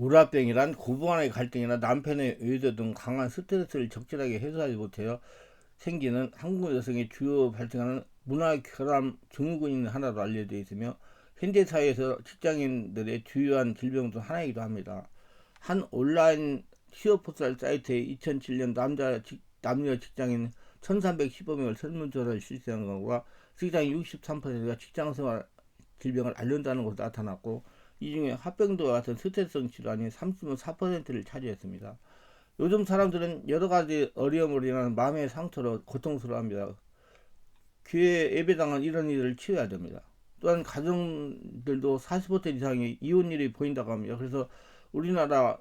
우라병이란 고부간의 갈등이나 남편의 외도 등 강한 스트레스를 적절하게 해소하지 못하여 생기는 한국 여성의 주요 발생하는 문화 결함 증후군인 하나로 알려져 있으며 현대 사회에서 직장인들의 주요한 질병 중 하나이기도 합니다. 한 온라인 취업 포털 사이트에 2007년 남녀 직장인 1315명을 설문조사를 실시한 경우가 직장 63%가 직장생활 질병을 앓는다는 것으로 나타났고, 이 중에 화병도와 같은 스트레스성 질환이 34%를 차지했습니다. 요즘 사람들은 여러 가지 어려움으로 인한 마음의 상처로 고통스러워합니다. 교회 예배당은 이런 일을 치워야 됩니다. 또한 가정들도 40% 이상의 이혼율이 보인다고 합니다. 그래서 우리나라가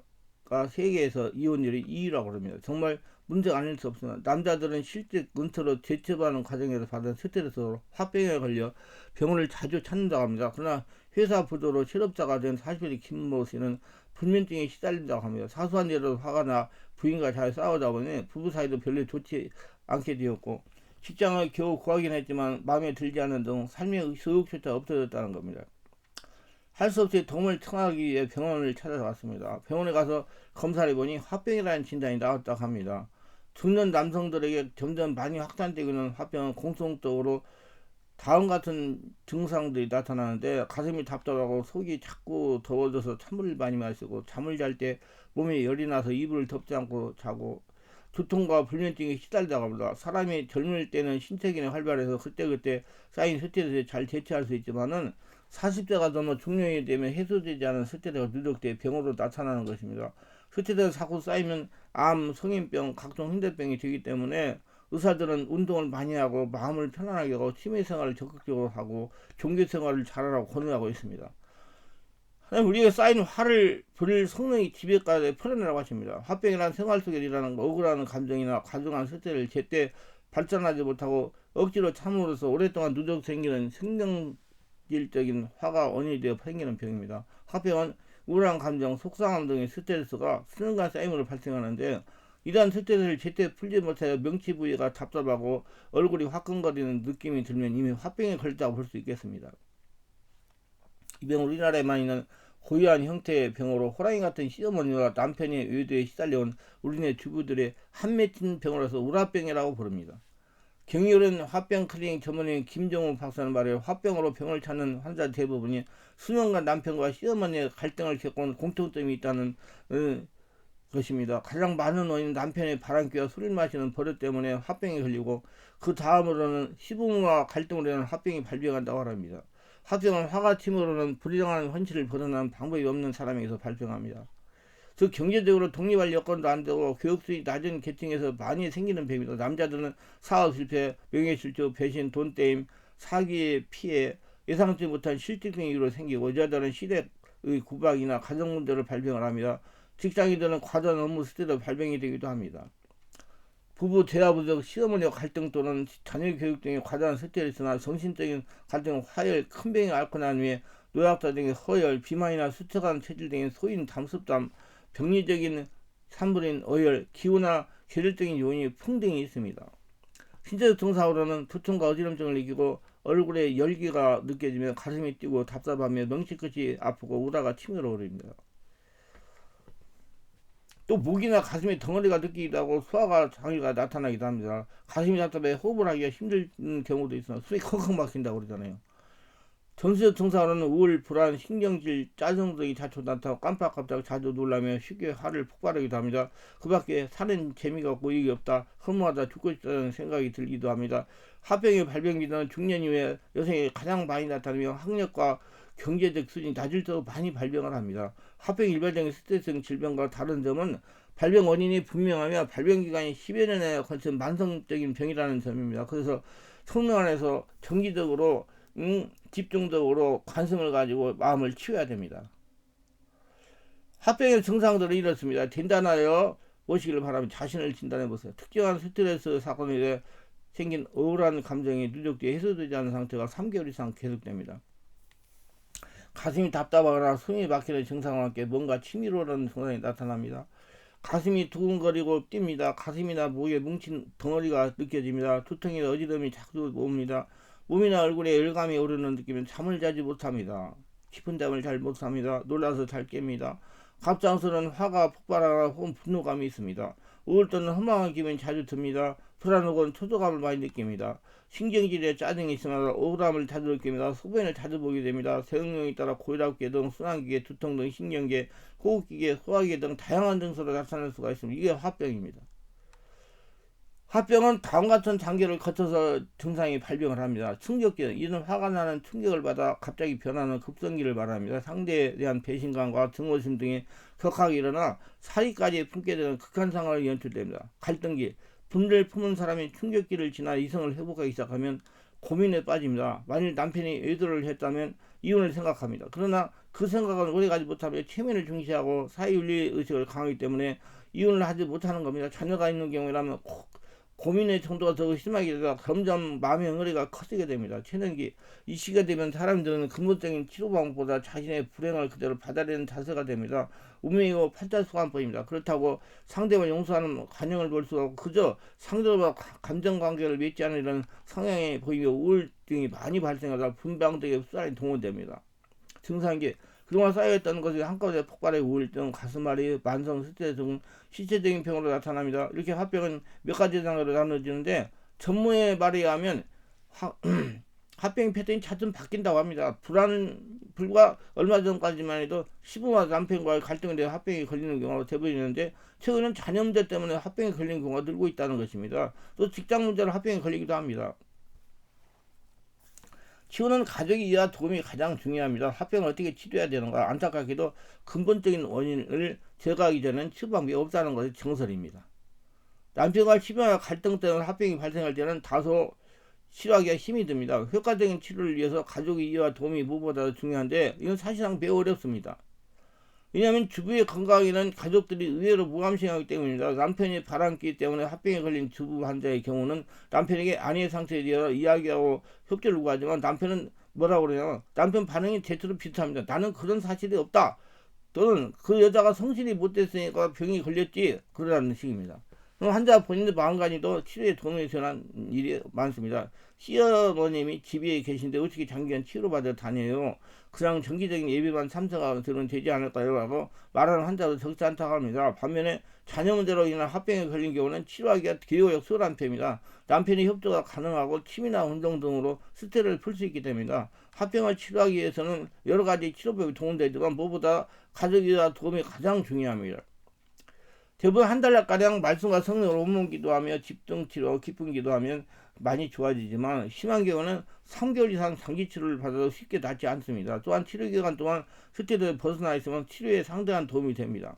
세계에서 이혼율이 2위라고 합니다. 정말 문제가 아닐 수 없으나 남자들은 실제 근처로 재취업하는 과정에서 받은 스트레스로 화병에 걸려 병원을 자주 찾는다고 합니다. 그러나 회사 부도로 실업자가 된 40대 김모 씨는 불면증에 시달린다고 합니다. 사소한 일로 화가 나 부인과 잘 싸우다 보니 부부 사이도 별로 좋지 않게 되었고, 직장을 겨우 구하긴 했지만 마음에 들지 않는 등 삶의 소욕조차 없어졌다는 겁니다. 할 수 없이 도움을 청하기 위해 병원을 찾아갔습니다. 병원에 가서 검사를 해보니 화병이라는 진단이 나왔다고 합니다. 중년 남성들에게 점점 많이 확산되고 있는 화병은 공통적으로 다음 같은 증상들이 나타나는데, 가슴이 답답하고 속이 자꾸 더워져서 찬물을 많이 마시고, 잠을 잘 때 몸에 열이 나서 이불을 덮지 않고 자고, 두통과 불면증에 시달리다고 합니다. 사람이 젊을 때는 신체기능이 활발해서 그때그때 쌓인 스트레스에 잘 대처할 수 있지만은 40대가 넘어 중년이 되면 해소되지 않은 스트레스가 누적돼 병으로 나타나는 것입니다. 스트레스가 자꾸 쌓이면 암, 성인병, 각종 힘들병이 되기 때문에 의사들은 운동을 많이 하고 마음을 편안하게 하고 취미생활을 적극적으로 하고 종교생활을 잘하라고 권유하고 있습니다. 우리가 쌓인 화를 버릴 성능이 지배까지 풀어내라고 하십니다. 화병이란 생활 속에 일어나는 억울한 감정이나 과중한 스트레스를 제때 발산하지 못하고 억지로 참음으로써 오랫동안 누적 생기는 생명질적인 화가 원인이 되어 생기는 병입니다. 화병은 우울한 감정, 속상함 등의 스트레스가 수년간 쌓임으로 발생하는데, 이러한 스트레스를 제때 풀지 못하여 명치 부위가 답답하고 얼굴이 화끈거리는 느낌이 들면 이미 화병에 걸렸다고 볼 수 있겠습니다. 이 병은 우리나라에만 있는 고유한 형태의 병으로 호랑이 같은 시어머니와 남편의 외도에 시달려온 우리네 주부들의 한 맺힌 병으로서 우라병이라고 부릅니다. 경이로운 화병 클리닉 전문의인 김정우 박사는 말해, 화병으로 병을 찾는 환자 대부분이 수년간 남편과 시어머니의 갈등을 겪은 공통점이 있다는 것입니다. 가장 많은 원인은 남편의 바람기와 술을 마시는 버릇 때문에 화병에 걸리고, 그 다음으로는 시부모와 갈등으로 인한 화병이 발병한다고 합니다. 화병은 화가 튀므로는 불량한 현실을 벗어나는 방법이 없는 사람에게서 발병합니다. 즉 경제적으로 독립할 여건도 안 되고 교육수준이 낮은 계층에서 많이 생기는 병입니다. 남자들은 사업 실패, 명예실조, 배신, 돈 떼임, 사기의 피해, 예상치 못한 실직 등의 이유로 생기고, 여자들은 시댁의 구박이나 가정 문제를 발병을 합니다. 직장인들은 과도한 업무 스트레스 발병이 되기도 합니다. 부부 대화 부족, 시어머니와 갈등 또는 자녀 교육 등의 과다한 스트레스나 정신적인 갈등, 화열, 큰 병이 앓고 난 후에 노약자 등의 허열, 비만이나 수척한 체질 등의 소인, 담습담, 병리적인 산불인 어혈, 기후나 계절적인 요인이 풍등이 있습니다. 신체적 증상으로는 두통과 어지럼증을 느끼고 얼굴에 열기가 느껴지며 가슴이 뛰고 답답하며 명치 끝이 아프고 우라가 치밀어 오릅니다. 또 목이나 가슴에 덩어리가 느끼기도 하고 소화가 장애가 나타나기도 합니다. 가슴이 답답해 호흡을 하기가 힘든 경우도 있으나 숨이 컥컥 막힌다고 그러잖아요. 전수적 증상으로는 우울, 불안, 신경질, 짜증 등이 자주 나타나고 깜빡깜빡 자주 놀라며 쉽게 화를 폭발하기도 합니다. 그 밖에 사는 재미가 없고 의욕이 없다, 허무하다, 죽고 싶다는 생각이 들기도 합니다. 화병의 발병 기간은 중년 이후에 여성이 가장 많이 나타나며 학력과 경제적 수준이 낮을수록 많이 발병을 합니다. 화병이 일반적인 스트레스성 질병과 다른 점은 발병 원인이 분명하며 발병 기간이 10여 년에 걸친 만성적인 병이라는 점입니다. 그래서 성능안에서 정기적으로 집중적으로 관심을 가지고 마음을 치워야 됩니다. 화병의 증상들은 이렇습니다. 진단하여 보시기를 바랍니다. 자신을 진단해 보세요. 특정한 스트레스 사건에 대해 생긴 우울한 감정이 누적되어 해소되지 않은 상태가 3개월 이상 계속됩니다. 가슴이 답답하거나 숨이 막히는 증상과 함께 뭔가 치밀어 오르는 증상이 나타납니다. 가슴이 두근거리고 뜁니다. 가슴이나 목에 뭉친 덩어리가 느껴집니다. 두통이나 어지럼이 자주 옵니다. 몸이나 얼굴에 열감이 오르는 느낌은 잠을 자지 못합니다. 깊은 잠을 잘 못합니다. 놀라서 잘 깹니다. 갑작스러운 화가 폭발하거나 혹은 분노감이 있습니다. 우울 또는 허망한 기분이 자주 듭니다. 불안 혹은 초조감을 많이 느낍니다. 신경질에 짜증이 있으면 억울함을 자주 느낍니다. 소변을 자주 보게 됩니다. 대응령에 따라 고혈압계 등 순환기계, 두통 등 신경계, 호흡기계, 소화기계 등 다양한 증세로 나타날 수가 있습니다. 이게 화병입니다. 화병은 다음과 같은 단계를 거쳐서 증상이 발병을 합니다. 충격기, 이는 화가 나는 충격을 받아 갑자기 변하는 급성기를 말합니다. 상대에 대한 배신감과 증오심 등이 격하게 일어나 사리까지 품게 되는 극한 상황을 연출됩니다. 갈등기, 분노를 품은 사람이 충격기를 지나 이성을 회복하기 시작하면 고민에 빠집니다. 만일 남편이 의도를 했다면 이혼을 생각합니다. 그러나 그 생각은 오래가지 못하며 체면을 중시하고 사회윤리 의식을 강하기 때문에 이혼을 하지 못하는 겁니다. 자녀가 있는 경우라면 고민의 정도가 더 심하게 되다 점점 마음의 응어리가 커지게 됩니다. 체년기, 이 시기가 되면 사람들은 근본적인 치료 방법보다 자신의 불행을 그대로 받아들이는 자세가 됩니다. 운명이고 팔자수관법입니다. 그렇다고 상대를 용서하는 관용을 볼 수 없고 그저 상대와 감정관계를 맺지 않는 이런 성향이 보이며 우울증이 많이 발생하다 분방등의 수단이 동원됩니다. 증상기, 그동안 쌓여있던 것이 한꺼번에 폭발해 우울증, 가슴앓이, 만성 스트레스 등 신체적인 병으로 나타납니다. 이렇게 화병은 몇 가지 단계로 나눠지는데 전문의 말에 의하면 화병 패턴이 차츰 바뀐다고 합니다. 불과 얼마 전까지만 해도 시부와 남편과의 갈등에 대해 화병이 걸리는 경우가 대부분이었는데 최근은 자녀 문제 때문에 화병이 걸리는 경우가 늘고 있다는 것입니다. 또 직장 문제로 화병이 걸리기도 합니다. 치료는 가족의 이해와 도움이 가장 중요합니다. 화병을 어떻게 치료해야 되는가? 안타깝게도 근본적인 원인을 제거하기 전에는 치료 방법이 없다는 것이 정설입니다. 남편과 치료와 갈등 때문에 화병이 발생할 때는 다소 치료하기가 힘이 듭니다. 효과적인 치료를 위해서 가족의 이해와 도움이 무엇보다도 중요한데 이건 사실상 매우 어렵습니다. 왜냐하면 주부의 건강에는 가족들이 의외로 무감시하기 때문입니다. 남편이 바람기 때문에 화병에 걸린 주부 환자의 경우는 남편에게 아내의 상태에 대해서 이야기하고 협조를 요구하지만 남편은 뭐라고 그러냐면 남편 반응이 대체로 비슷합니다. 나는 그런 사실이 없다. 또는 그 여자가 성실히 못됐으니까 병이 걸렸지. 그러라는 식입니다. 그럼 환자 본인의 마음가짐도 치료에 도움이 되는 일이 많습니다. 시어머님이 집에 계신데 어떻게 장기간 치료받으러 다녀요? 그냥 정기적인 예비만 참석하면 되지 않을까요? 라고 말하는 환자도 적지 않다고 합니다. 반면에 자녀 문제로 인한 화병에 걸린 경우는 치료하기가 기호역 수월한 편입니다. 남편이 협조가 가능하고 취미나 운동 등으로 스트레스를 풀 수 있기 때문입니다. 화병을 치료하기 위해서는 여러 가지 치료법이 동원되지만 무엇보다 가족이와 도움이 가장 중요합니다. 대부분 한 달가량 말씀과 성령을 온몸 기도하며 집중 치료, 기쁨 기도하면 많이 좋아지지만 심한 경우는 3개월 이상 장기 치료를 받아도 쉽게 낫지 않습니다. 또한 치료 기간 동안 스트레스에 벗어나 있으면 치료에 상당한 도움이 됩니다.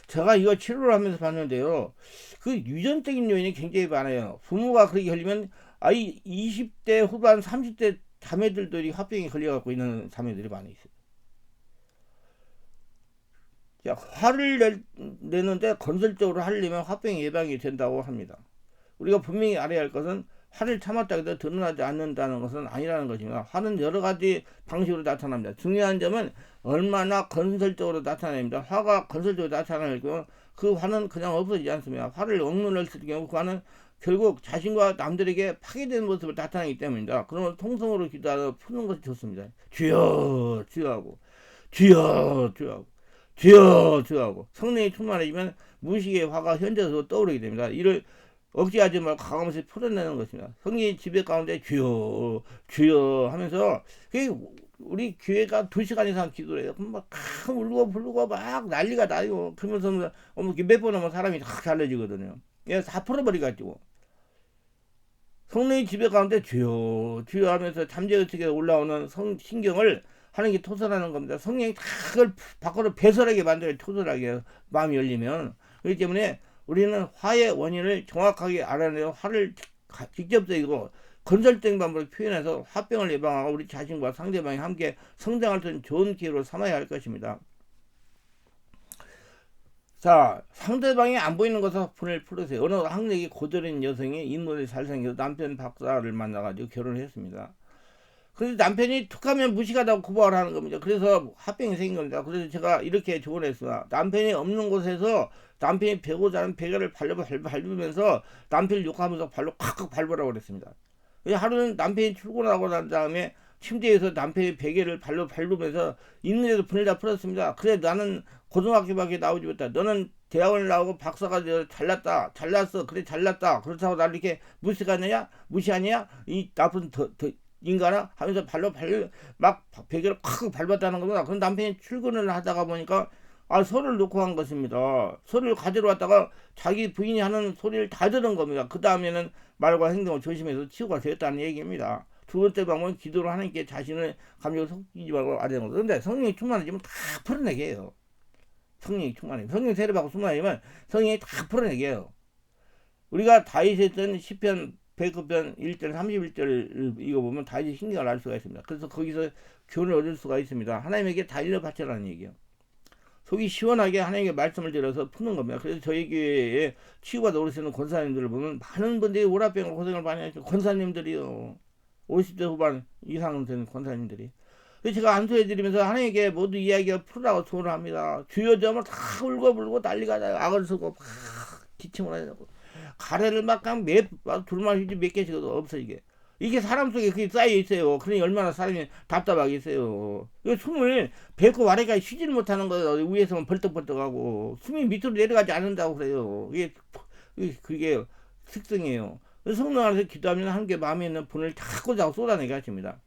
제가 이거 치료를 하면서 봤는데요. 그 유전적인 요인이 굉장히 많아요. 부모가 그렇게 걸리면 아이 20대 후반 30대 자매들도 화병에 걸려갖고 있는 자매들이 많이 있어요. 자, 화를 내는데 건설적으로 하려면 화병 예방이 된다고 합니다. 우리가 분명히 알아야 할 것은 화를 참았다고 해도 드러나지 않는다는 것은 아니라는 것입니다. 화는 여러 가지 방식으로 나타납니다. 중요한 점은 얼마나 건설적으로 나타납니다. 화가 건설적으로 나타날 경우 그 화는 그냥 없어지지 않습니다. 화를 억눌렀을 경우 그 화는 결국 자신과 남들에게 파괴된 모습을 나타내기 때문입니다. 그러면 통성으로 기도하여 푸는 것이 좋습니다. 주여 주여 하고 주여 주여 하고 주여 주여 하고 성령이 충만해지면 무의식의 화가 현재에서 떠오르게 됩니다. 이를 억지하지 말고 과감하게 풀어내는 것입니다. 성령이 지배 가운데 주여 주여 하면서 우리 교회가 2시간 이상 기도를 해요. 막 울고 부르고 막 난리가 나요. 그러면서 몇 번 하면 사람이 다 달라지거든요. 다 풀어버리가지고 성령의 지배 가운데 주여 주여 하면서 잠재의식에 올라오는 신경을 하는 게 토설하는 겁니다. 성령이 다 그걸 밖으로 배설하게 만들어요. 토설하게 마음이 열리면. 그렇기 때문에 우리는 화의 원인을 정확하게 알아내고 화를 직접적이고 건설적인 방법으로 표현해서 화병을 예방하고 우리 자신과 상대방이 함께 성장할 수 있는 좋은 기회로 삼아야 할 것입니다. 자, 상대방이 안 보이는 것에서 분을 풀으세요. 어느 학력이 고졸인 여성이 인물이 잘생겨서 남편 박사를 만나가지고 결혼을 했습니다. 그래서 남편이 툭하면 무식하다고 구박을 하는 겁니다. 그래서 화병이 생긴 겁니다. 그래서 제가 이렇게 조언했습니다. 남편이 없는 곳에서 남편이 베고자 하는 베개를 밟으면서 남편을 욕하면서 발로 콱콱 밟으라고 그랬습니다. 하루는 남편이 출근하고 난 다음에 침대에서 남편의 베개를 발로 밟으면서 있는데도 분을 다 풀었습니다. 그래 나는 고등학교밖에 나오지 못했다. 너는 대학원을 나오고 박사가 되어 잘났다. 잘났어. 그래 잘났다. 그렇다고 나를 이렇게 무시하냐? 이 나쁜 인간아 하면서 발로 막 베개를 콱 밟았다는 겁니다. 그럼 남편이 출근을 하다가 보니까 소리를 놓고 한 것입니다. 소리를 가지러 왔다가 자기 부인이 하는 소리를 다 들은 겁니다. 그 다음에는 말과 행동을 조심해서 치유가 되었다는 얘기입니다. 두 번째 방법은 기도로 하나님께 자신의 감정을 속이지 말고 아뢰는 거죠. 그런데 성령이 충만해지면 다 풀어내게 해요. 성령이 충만해. 성령 세례받고 충만해지면 성령이 다 풀어내게 해요. 우리가 다윗이 했던 시편 109편 1절 31절 이거 보면 다윗의 신경을 알 수가 있습니다. 그래서 거기서 교훈을 얻을 수가 있습니다. 하나님에게 다 일러바쳐라는 얘기예요. 속이 시원하게 하나님께 말씀을 들어서 푸는 겁니다. 그래서 저희 교회에 치유가 오르시는 권사님들을 보면 많은 분들이 오라병으로 고생을 많이 하죠. 권사님들이요. 50대 후반 이상 되는 권사님들이. 그래서 제가 안수해드리면서 하나님께 모두 이야기가 풀으라고 소원을 합니다. 주여점을 다 울고불고 난리가 나요. 악을 쓰고 막 기침을 하려고. 가래를 막 그냥 둘만 휘지 몇 개씩 없어 이게 사람 속에 그게 쌓여 있어요. 그러니 얼마나 사람이 답답하겠어요. 숨을 뱉고 아래까지 쉬지를 못하는 거예요. 위에서만 벌떡벌떡하고 숨이 밑으로 내려가지 않는다고 그래요. 그게 특성이에요. 성령 안에서 기도하면 하나님께 마음에 있는 분을 다 꽂아서 쏟아내게 하십니다.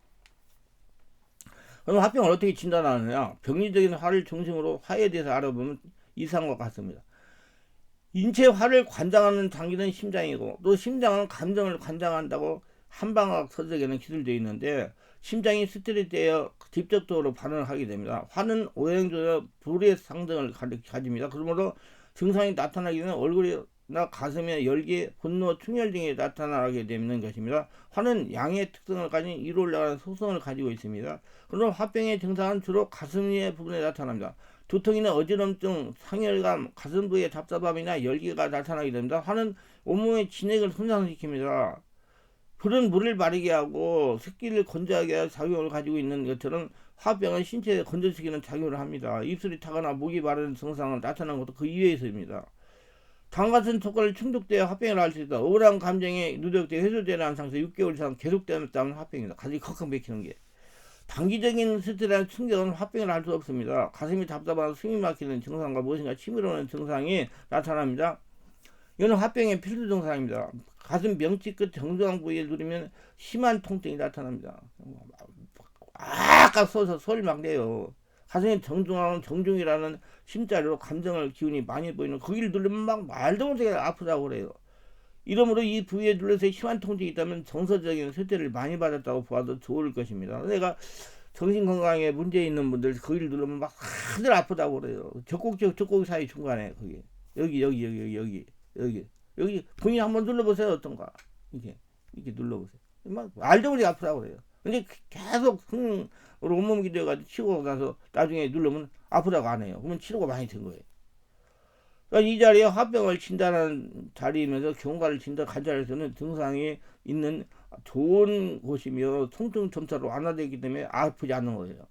그럼 화병을 어떻게 진단하느냐? 병리적인 화를 중심으로 화에 대해서 알아보면 이상과 같습니다. 인체 화를 관장하는 장기는 심장이고 또 심장은 감정을 관장한다고 한방학 서적에는 기술되어 있는데 심장이 스트레스되어 직접적으로 반응을 하게 됩니다. 화는 오행조나 불의 상징을 가집니다. 그러므로 증상이 나타나기는 얼굴이나 가슴에 열기, 분노, 충혈 등이 나타나게 되는 것입니다. 화는 양의 특성을 가진 위로 올라가는 속성을 가지고 있습니다. 그러나 화병의 증상은 주로 가슴 위의 부분에 나타납니다. 두통이나 어지럼증, 상열감, 가슴 부위의 답답함이나 열기가 나타나게 됩니다. 화는 온몸의 진액을 손상시킵니다. 불은 물을 마르게 하고 습기를 건조하게 할 작용을 가지고 있는 것처럼 화병은 신체에 건조시키는 작용을 합니다. 입술이 타거나 목이 마르는 증상을 나타나는 것도 그 이유에서입니다. 당 같은 효과를 충족되어 화병을 할 수 있다. 우울한 감정이 누적되어 해소되는 한 상태 6개월 이상 계속되면 화병이다. 가슴이 컥컥 맥히는 게. 단기적인 스트레스나 충격은 화병을 할 수 없습니다. 가슴이 답답하고 숨이 막히는 증상과 무엇인가 치밀어오는 증상이 나타납니다. 이거는 화병의 필수 증상입니다. 가슴 명치 끝 정중앙 부위에 누르면 심한 통증이 나타납니다. 아까 써서 소리를 막 내요. 가슴의 정중이라는 심자리로 감정을 기운이 많이 보이는 거기를 누르면 막 말도 못하게 아프다고 그래요. 이러므로 이 부위에 눌러서 심한 통증이 있다면 정서적인 스트레스를 많이 받았다고 보아도 좋을 것입니다. 내가 정신건강에 문제 있는 분들 거기를 누르면 막 다들 아프다고 그래요. 젖꼭지 사이 중간에 거기 여기 본인 한번 눌러보세요. 어떤가 이렇게 눌러보세요. 막 알도 모르게 아프다고 그래요. 근데 계속 흥으로 온몸 기대가지고 치고 가서 나중에 누르면 아프다고 안 해요. 그러면 치료가 많이 된 거예요. 그러니까 이 자리에 화병을 진단하는 자리이면서 경과를 진단한 자리에서는 증상이 있는 좋은 곳이며 통증 점차로 완화되기 때문에 아프지 않는 거예요.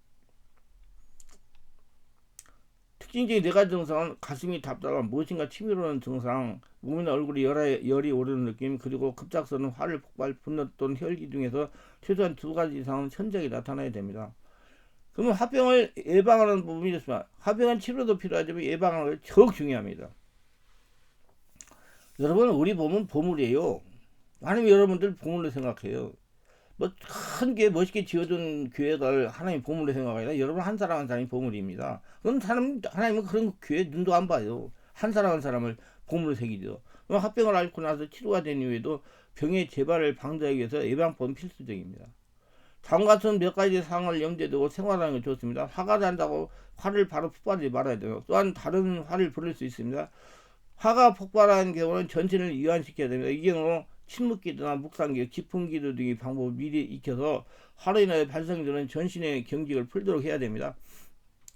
특징적인 4가지 증상은 가슴이 답답한 무엇인가 치밀어오는 증상, 몸이나 얼굴에 열이 오르는 느낌, 그리고 급작스러운 화를 폭발, 분노 또는 혈기 중에서 최소한 2가지 이상은 현저하게 나타나야 됩니다. 그러면 화병을 예방하는 부분이 있습니다. 화병은 치료도 필요하지만 예방하는 것이 더욱 중요합니다. 여러분, 우리 몸은 보물이에요. 하나님 여러분들 보물로 생각해요. 큰 게 멋있게 지어준 교회를 하나님 보물로 생각하니까 여러분 한 사람 한 사람이 보물입니다. 그럼 하나님은 그런 교회 눈도 안 봐요. 한 사람 한 사람을 보물로 새기죠. 화병을 앓고 나서 치료가 된 이후에도 병의 재발을 방지하기 위해서 예방법은 필수적입니다. 다음 같은 몇 가지 사항을 염두에 두고 생활하는 게 좋습니다. 화가 난다고 화를 바로 폭발하지 말아야 돼요. 또한 다른 화를 부를 수 있습니다. 화가 폭발하는 경우는 전신을 이완시켜야 됩니다. 이 경우 침묵기도나 묵상기, 깊은기도 등의 방법을 미리 익혀서 화로 인하여 발생되는 전신의 경직을 풀도록 해야 됩니다.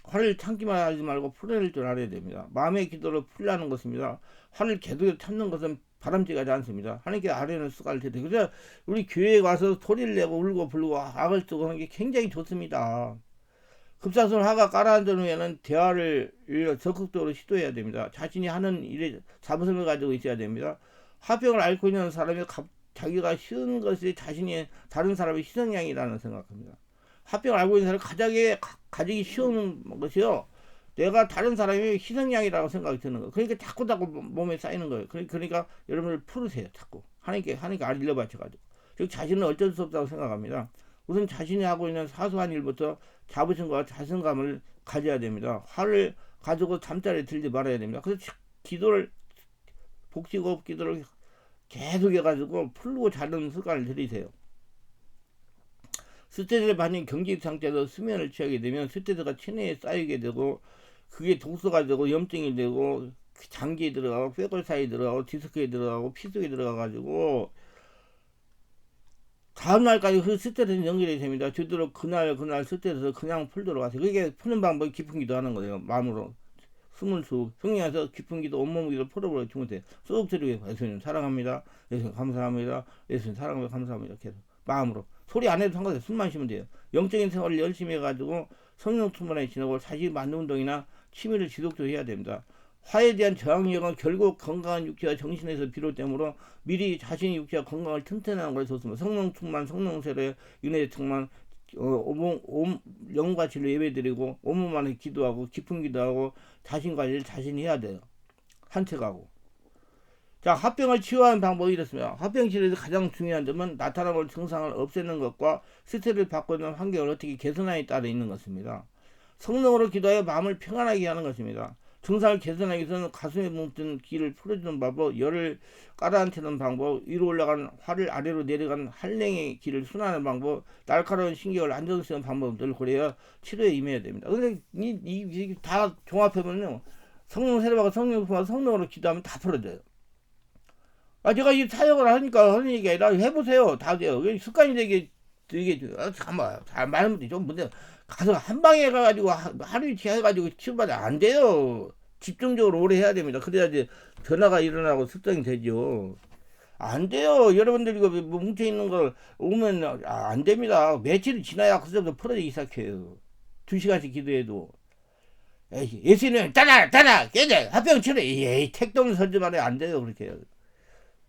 화를 참기만 하지 말고 풀어낼 줄 알아야 됩니다. 마음의 기도로 풀라는 것입니다. 화를 계속 참는 것은 바람직하지 않습니다. 하나님께 아뢰는 수고할 텐데. 그래서 우리 교회에 와서 소리를 내고 울고 불고 악을 쓰고 하는 게 굉장히 좋습니다. 급작스러운 화가 가라앉은 후에는 대화를 적극적으로 시도해야 됩니다. 자신이 하는 일에 자부심을 가지고 있어야 됩니다. 화병을 앓고 있는 사람이 자기가 쉬운 것이 자신이 다른 사람의 희생양이라는 생각합니다. 화병을 앓고 있는 사람이 가지기 쉬운 것이요. 내가 다른 사람이 희생양이라고 생각이 드는 거예요. 그러니까 자꾸 몸에 쌓이는 거예요. 그러니까 여러분들 풀으세요. 자꾸. 하나님께 알려 바쳐가지고. 즉 자신은 어쩔 수 없다고 생각합니다. 우선 자신이 하고 있는 사소한 일부터 자부심과 자신감을 가져야 됩니다. 화를 가지고 잠자리에 들지 말아야 됩니다. 그래서 기도를 복식호흡 기도를 계속 해가지고 풀고 자는 습관을 들이세요. 스트레스를 받는 경직 상태에서 수면을 취하게 되면 스트레스가 체내에 쌓이게 되고 그게 독소가 되고 염증이 되고 장기에 들어가고 뼈골 사이에 들어가고 디스크에 들어가고 피 속에 들어가가지고 다음날까지 그 스트레스는 연결이 됩니다. 저대로 그날 스트레스 그냥 풀도록 하세요. 그게 푸는 방법이 깊은 기도 하는 거예요. 마음으로 숨을 쑥 성령에서 깊은 기도 온몸 기도 풀어버려 주무세요. 쑥 들이고 예수님 사랑합니다. 예수님 감사합니다. 예수님 사랑합니다. 감사합니다. 계속 마음으로 소리 안 해도 상관없어요. 숨만 쉬면 돼요. 영적인 생활을 열심히 해가지고 성령 충만하게 지내고 자식 만든 운동이나 취미를 지속적으로 해야 됩니다. 화에 대한 저항력은 결국 건강한 육체와 정신에서 비롯되므로 미리 자신의 육체와 건강을 튼튼한 것을 좋습니다. 성령 충만, 성령세례, 윤회 충만, 영과 진로 예배드리고 온몸 안에 기도하고 깊은 기도하고 자신 관리를 자신이 해야 돼요. 산책하고. 자, 화병을 치유하는 방법이 이렇습니다. 화병 치료에서 가장 중요한 점은 나타나는 증상을 없애는 것과 스트레스를 받고 있는 환경을 어떻게 개선하에 따라 있는 것입니다. 성령으로 기도하여 마음을 평안하게 하는 것입니다. 증상을 개선하기 위해서는 가슴에 뭉친 기를 풀어주는 방법, 열을 가라앉히는 방법, 위로 올라가는 화를 아래로 내려가는 한랭의 기를 순환하는 방법, 날카로운 신경을 안정시키는 방법들을 고려해야 치료에 임해야 됩니다. 근데 이 다 종합해보면요, 성령 세례받고 성령 품어 성령으로 기도하면 다 풀어져요. 제가 이 사역을 하니까 하는 얘기 아니라 해보세요. 다 돼요. 습관이 되게 잠깐만 잘 말하면 되죠. 근데 가서 한 방에 가가지고 하루치 해가지고 치료받아 안 돼요. 집중적으로 오래 해야 됩니다. 그래야지 변화가 일어나고 습성이 되죠. 안 돼요. 여러분들 이거 뭉쳐있는 걸 오면 안 됩니다. 며칠이 지나야 그때부터 풀어지기 시작해요. 2시간씩 기도해도. 에이, 예수님 따라 깨져 합병 치료. 에이, 택도 없는 설주만 안 돼요. 그렇게 해요.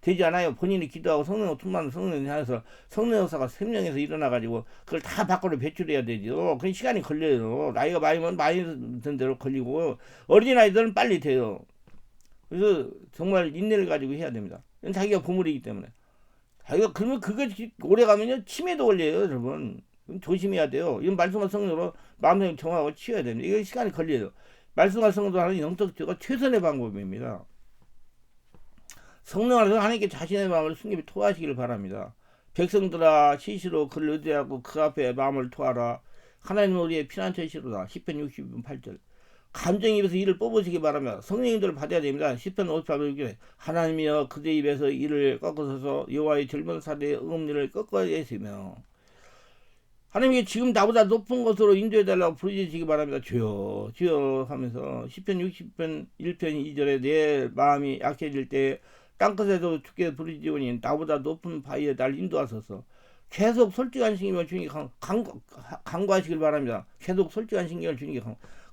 되지 않아요. 본인이 기도하고 성령 충만 성령이 하면서 성령 역사가 생명에서 일어나가지고 그걸 다 밖으로 배출해야 되죠. 그 시간이 걸려요. 나이가 많이 든 대로 걸리고 어린아이들은 빨리 돼요. 그래서 정말 인내를 가지고 해야 됩니다. 자기가 보물이기 때문에. 자기가 그러면 그거 오래 가면요 치매도 걸려요, 여러분. 조심해야 돼요. 이건 말씀과 성령으로 마음을 정하고 치워야 됩니다. 이거 시간이 걸려요. 말씀과 성령으로 하는 영적 제가 최선의 방법입니다. 성령 안에서 하나님께 자신의 마음을 숨김에 토하시기를 바랍니다. 백성들아 시시로 그를 의지하고 그 앞에 마음을 토하라. 하나님은 우리의 피난처시로다. 10편 60편 8절. 감정 입에서 이를 뽑으시기 바라며 성령님들을 받아야 됩니다. 10편 58편 6절. 하나님이여 그대 입에서 이를 꺾어서서 여호와의 젊은 사대의 음리를 꺾어야 했으며 하나님께 지금 나보다 높은 것으로 인도해달라고 부르짖으시기 바랍니다. 주여 주여 하면서 10편 60편 1편 2절에 내 마음이 약해질 때 땅끝에서 주께 부르짖으니 나보다 높은 바위에 날 인도하소서. 계속 솔직한 신경을 주님께 간구하시길 바랍니다. 계속 솔직한 신경을 주님께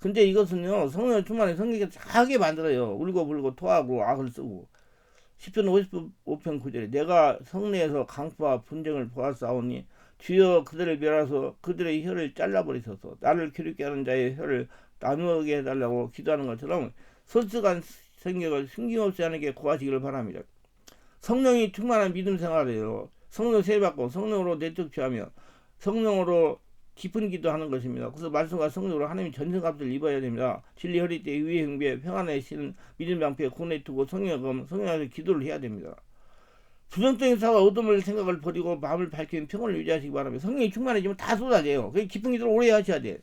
근데 이것은요 성령 충만의 성경에 자하게 만들어요. 울고불고 토하고 악을 쓰고. 10편 55편 9절에 내가 성내에서 강포와 분쟁을 보았사오니 주여 그들을 멸하소 그들의 혀를 잘라버리소서. 나를 괴롭게 하는 자의 혀를 나누게 해달라고 기도하는 것처럼 솔직한 성경을 숨김없이 하나님께 구하시기를 바랍니다. 성령이 충만한 믿음 생활이에요. 성령 세례받고 성령으로 내적 취하며 성령으로 깊은 기도하는 것입니다. 그래서 말씀과 성령으로 하나님 전승갑주를 입어야 됩니다. 진리 허리띠 위에 흥비에 평안에 쉬는 믿음 방패에 군에 두고 성령에서 기도를 해야 됩니다. 부정적인 사와 어둠을 생각을 버리고 마음을 밝히는 평온을 유지하시기 바랍니다. 성령이 충만해지면 다 쏟아져요. 그래서 깊은 기도를 오래 하셔야 돼요.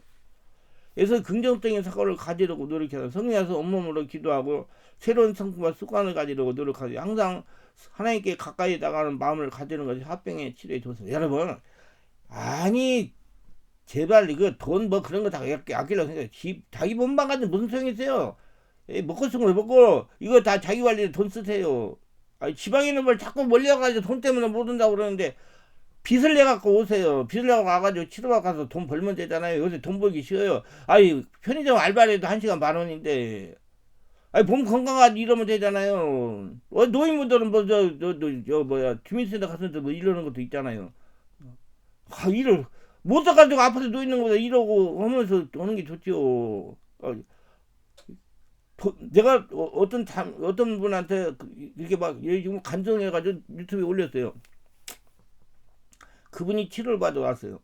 그래서 긍정적인 사고를 가지려고 노력해서 성령에서 온몸으로 기도하고 새로운 성품과 습관을 가지려고 노력하고 항상 하나님께 가까이 나가는 마음을 가지는 것이 화병의 치료에 좋습니다. 여러분 아니 제발 이거 돈 뭐 그런 거 다 아끼려고 생각해요. 자기 몸만 가지고 무슨 소용이 있어요. 먹고 싶은 걸 먹고 이거 다 자기 관리에 돈 쓰세요. 아니, 지방에 있는 걸 자꾸 몰려가지고 돈 때문에 못 온다고 그러는데 빚을 내갖고 오세요. 빚을 내갖고 와가지고 치료받고 가서 돈 벌면 되잖아요. 요새 돈 벌기 쉬워요. 아니 편의점 알바를 해도 1시간 10,000원인데 아니 몸 건강하지 이러면 되잖아요. 노인분들은 뭐야 주민센터 가서 뭐 이러는 것도 있잖아요. 일을 못 써가지고 아파서 누워있는 것보다 이러고 하면서 오는 게 좋지요. 내가 어떤 분한테 이렇게 막 지금 간증해가지고 유튜브에 올렸어요. 그분이 치료를 받아 왔어요.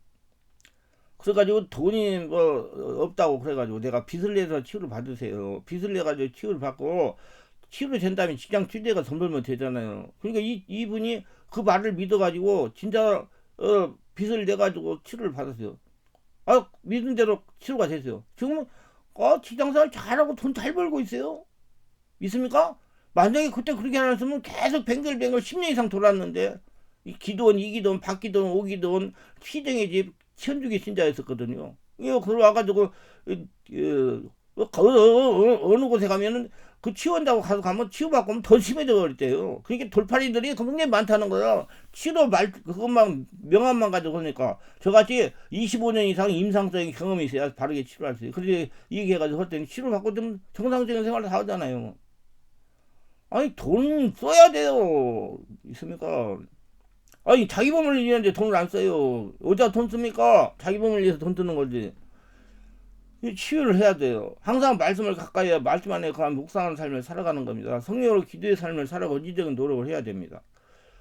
그래가지고 돈이 뭐 없다고 그래가지고 내가 빚을 내서 치료를 받으세요. 빚을 내가지고 치료를 받고 치료 된다면 직장 취재가 돈 벌면 되잖아요. 그러니까 이분이 그 말을 믿어가지고 진짜 빚을 내가지고 치료를 받았어요. 믿은 대로 치료가 됐어요. 지금은 직장생활 잘하고 돈 잘 벌고 있어요. 믿습니까? 만약에 그때 그렇게 안 했으면 계속 뱅글뱅글 10년 이상 돌았는데 기도원, 이기도원, 박기도원, 오기도원, 시정의 집, 천주교 신자였었거든요. 이거 그러와가지고 어느 곳에 가면은 그 치유한다고 가면 치유받고 하면 더 심해져 버렸대요. 그러니까 돌팔이들이 굉장히 많다는 거야. 치료 말 그것만 명함만 가지고 그러니까 저같이 25년 이상 임상적인 경험이 있어야 바르게 치료할 수 있어요. 그래서 얘기해가지고 할 때는 치료받고 좀 정상적인 생활을 하잖아요. 아니 돈 써야 돼요. 있습니까? 아니 자기 몸을 위해서 돈을 안 써요. 어디다 돈 씁니까? 자기 몸을 위해서 돈 쓰는 거지. 치유를 해야 돼요. 항상 말씀을 가까이 해야 말씀 안에 거한 묵상하는 삶을 살아가는 겁니다. 성령으로 기도의 삶을 살아가 의지적인 노력을 해야 됩니다.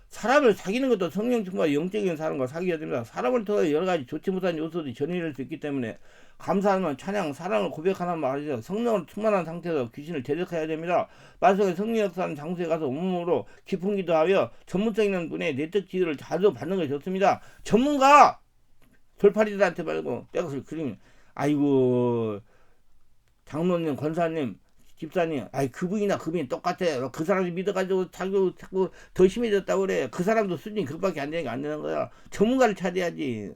사람을 사귀는 것도 성령 충만 영적인 사람과 사귀어야 됩니다. 사람을 통해 여러 가지 좋지 못한 요소들이 전해질 수 있기 때문에 감사하면 찬양, 사랑을 고백하는 말이죠. 성령으로 충만한 상태에서 귀신을 대적해야 됩니다. 말씀에 성령 역사하는 장소에 가서 온몸으로 깊은 기도하여 전문성 있는 분의 내적 지혜를 자주 받는 것이 좋습니다. 전문가 돌팔이들한테 말고 내가 그러면 아이고 장로님, 권사님, 집사님, 아이 그분이나 그분이 똑같아. 그 사람이 믿어가지고 자꾸 더 심해졌다고 그래. 그 사람도 수준이 그밖에 안 되는 게 안 되는 거야. 전문가를 찾아야지.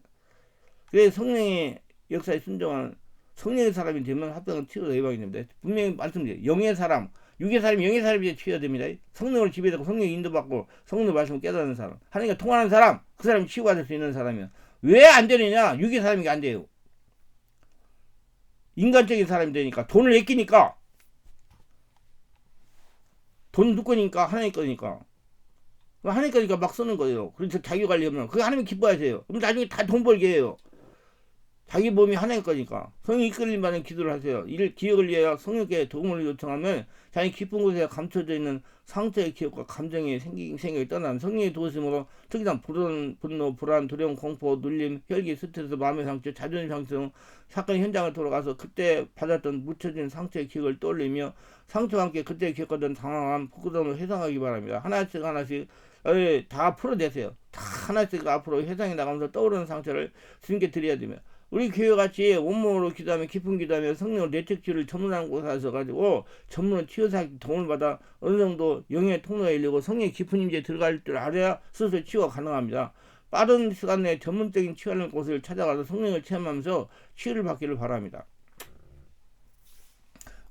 그래 성령의 역사에 순종한 성령의 사람이 되면 합당한 치유가 예방이 됩니다. 분명히 말씀드려요. 영의 사람, 육의 사람이 영의 사람이 치유가 됩니다. 성령을 지배되고 성령의 인도받고 성령 말씀을 깨닫는 사람, 하나님과 통하는 사람, 그 사람이 치유가 될 수 있는 사람이야. 왜 안 되느냐? 육의 사람이 안 돼요. 인간적인 사람이 되니까 돈을 아끼니까 돈 누구 거니까 하나님 거니까 하나님 거니까 막 쓰는 거예요. 그래서 자기 관리하면 그게 하나님이 기뻐하세요. 그럼 나중에 다 돈 벌게 해요. 자기 몸이 하나님 거니까 성령 이끌림 받는 기도를 하세요. 이를 기억을 위하여 성령께 도움을 요청하면 자기 깊은 곳에 감춰져 있는 상처의 기억과 감정의 생각이 떠난 성령의 도우심으로 특이한 분노, 불안, 두려움, 공포, 눌림, 혈기, 스트레스, 마음의 상처, 자존심 상처 등 사건 현장을 돌아가서 그때 받았던 묻혀진 상처의 기억을 떠올리며 상처와 함께 그때 겪었던 당황함, 부끄러움을 회상하기 바랍니다. 하나씩 다 풀어내세요. 다 하나씩 앞으로 회상해 나가면서 떠오르는 상처를 주님께 드려야 됩니다. 우리 교회같이 온몸으로 기도하며 깊은 기도하며 성령으로 내적 치유를 전문하는 곳에 가서 전문 치유사 도움을 받아 어느 정도 영의 통로에 이르고 성령의 깊은 임재에 들어갈 줄 알아야 스스로 치유가 가능합니다. 빠른 시간 내에 전문적인 치유하는 곳을 찾아가서 성령을 체험하면서 치유를 받기를 바랍니다.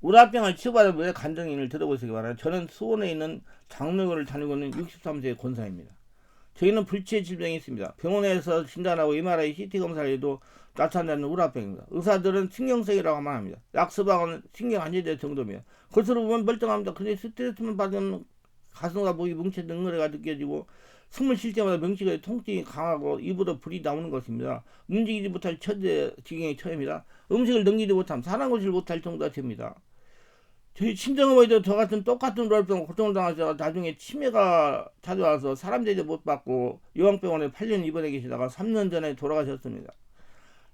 우라병을 치유받은 분의 간증인을 들어보시기 바랍니다. 저는 수원에 있는 장로교를 다니고 있는 63세의 권사입니다. 저희는 불치의 질병이 있습니다. 병원에서 진단하고 MRI, CT 검사를 해도 나타나는 우라병입니다. 의사들은 신경성이라고만 합니다. 약 처방은 신경 안정될 정도며 겉으로 보면 멀쩡합니다. 근데 스트레스만 받으면 가슴과 목이 뭉쳐진 응어리가 느껴지고 숨을 쉴 때마다 명치가 통증이 강하고 입으로 불이 나오는 것입니다. 움직이지 못할 지경에 처합니다. 음식을 넘기지 못함, 사랑하지 못할 정도가 됩니다. 저희 친정어머니도 저 같은 똑같은 우라병 고통을 당하셔서 나중에 치매가 찾아와서 사람 대접 못 받고 요양병원에 8년 입원해 계시다가 3년 전에 돌아가셨습니다.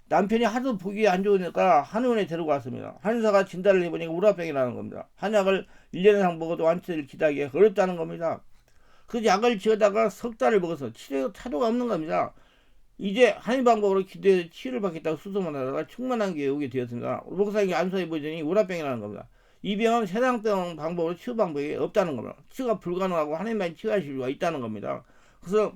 남편이 하도 보기 안 좋으니까 한의원에 데리고 왔습니다. 한의사가 진단을 해보니까 우라병이라는 겁니다. 한약을 1년 이상 먹어도 완치를 기다리기 어렵다는 겁니다. 그 약을 지어다가 석 달을 먹어서 차도가 없는 겁니다. 이제 한의 방법으로 기도해서 치유를 받겠다고 수소만 하다가 충만한 게 오게 되었습니다. 목사님이 안수해 보더니 우라병이라는 겁니다. 이 병은 세상병 방법으로 치유 방법이 없다는 겁니다. 치유가 불가능하고 하나님만 치유하실 수가 있다는 겁니다. 그래서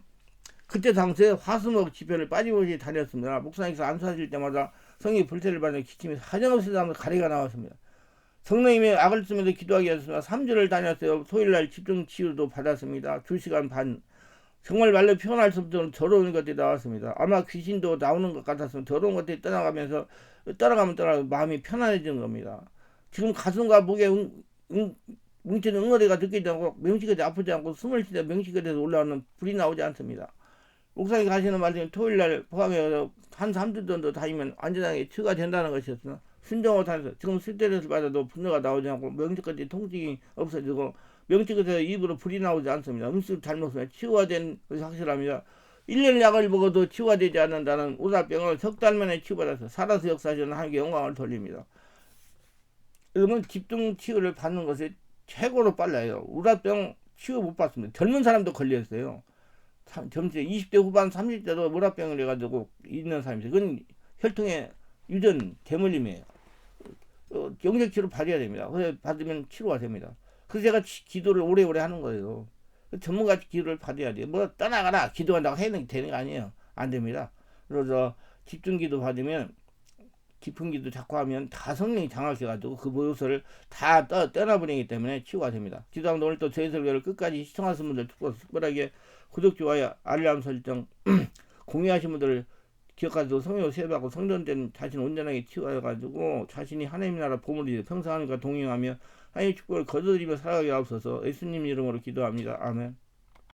그때 당시에 화수목 집회를 빠짐없이 다녔습니다. 목사님께서 안수하실 때마다 성의 불태를 받는 기침이 사정없이 나면서 가래가 나왔습니다. 성령님의 악을 쓰면서 기도하게 했습니다. 3주를 다녔어요. 토요일날 집중 치유도 받았습니다. 2시간 반. 정말 말로 표현할 수 없는 더러운 것들이 나왔습니다. 아마 귀신도 나오는 것 같았으면 더러운 것들이 떠나가면 마음이 편안해지는 겁니다. 지금 가슴과 목에 뭉치는 응어리가 느끼지 않고 명식이 아프지 않고 숨을 쉴 때 명식이 돼서 올라오는 불이 나오지 않습니다. 옥상에 가시는 말씀 토요일날 포함해서 한 3주 정도 다니면 안전하게 치유가 된다는 것이었으나 순종을 타면서 지금 스트레스 받아도 분노가 나오지 않고 명치까지 통증이 없어지고 명치에서 입으로 불이 나오지 않습니다. 음식 잘 먹으면 치유가 된 것이 확실합니다. 1년 약을 먹어도 치유가 되지 않는다는 우라병을 석 달 만에 치유받아서 살아서 역사하시는 하나님께 영광을 돌립니다. 그러면 집중 치유를 받는 것이 최고로 빨라요. 우라병 치유 못 받습니다. 젊은 사람도 걸렸어요. 점수 20대 후반 30대도 우라병을 해가지고 있는 사람이 있어요. 그건 혈통의 유전 대물림이에요. 영적 치료 받아야 됩니다. 그래서 받으면 치료가 됩니다. 그래서 제가 기도를 오래오래 하는 거예요. 전문가 기도를 받아야 돼요. 뭐 떠나가라 기도한다고 해는 되는 거 아니에요. 안 됩니다. 그래서 집중 기도 받으면 깊은 기도 자꾸 하면 다 성령이 장악해가지고 그 요소를 다 떠나버리기 때문에 치유가 됩니다. 기도하면 오늘 또 저희 설교를 끝까지 시청하신 분들 특별하게 구독, 좋아요, 알람 설정 공유하신 분들을 기억하시고 성령 세배하고 성전된 자신 온전하게 치유해가지고 자신이 하나님 나라 보물이 평생 하나님과 동행하며 하나님의 축복을 거두드리며 살아가게 하옵소서. 예수님 이름으로 기도합니다. 아멘.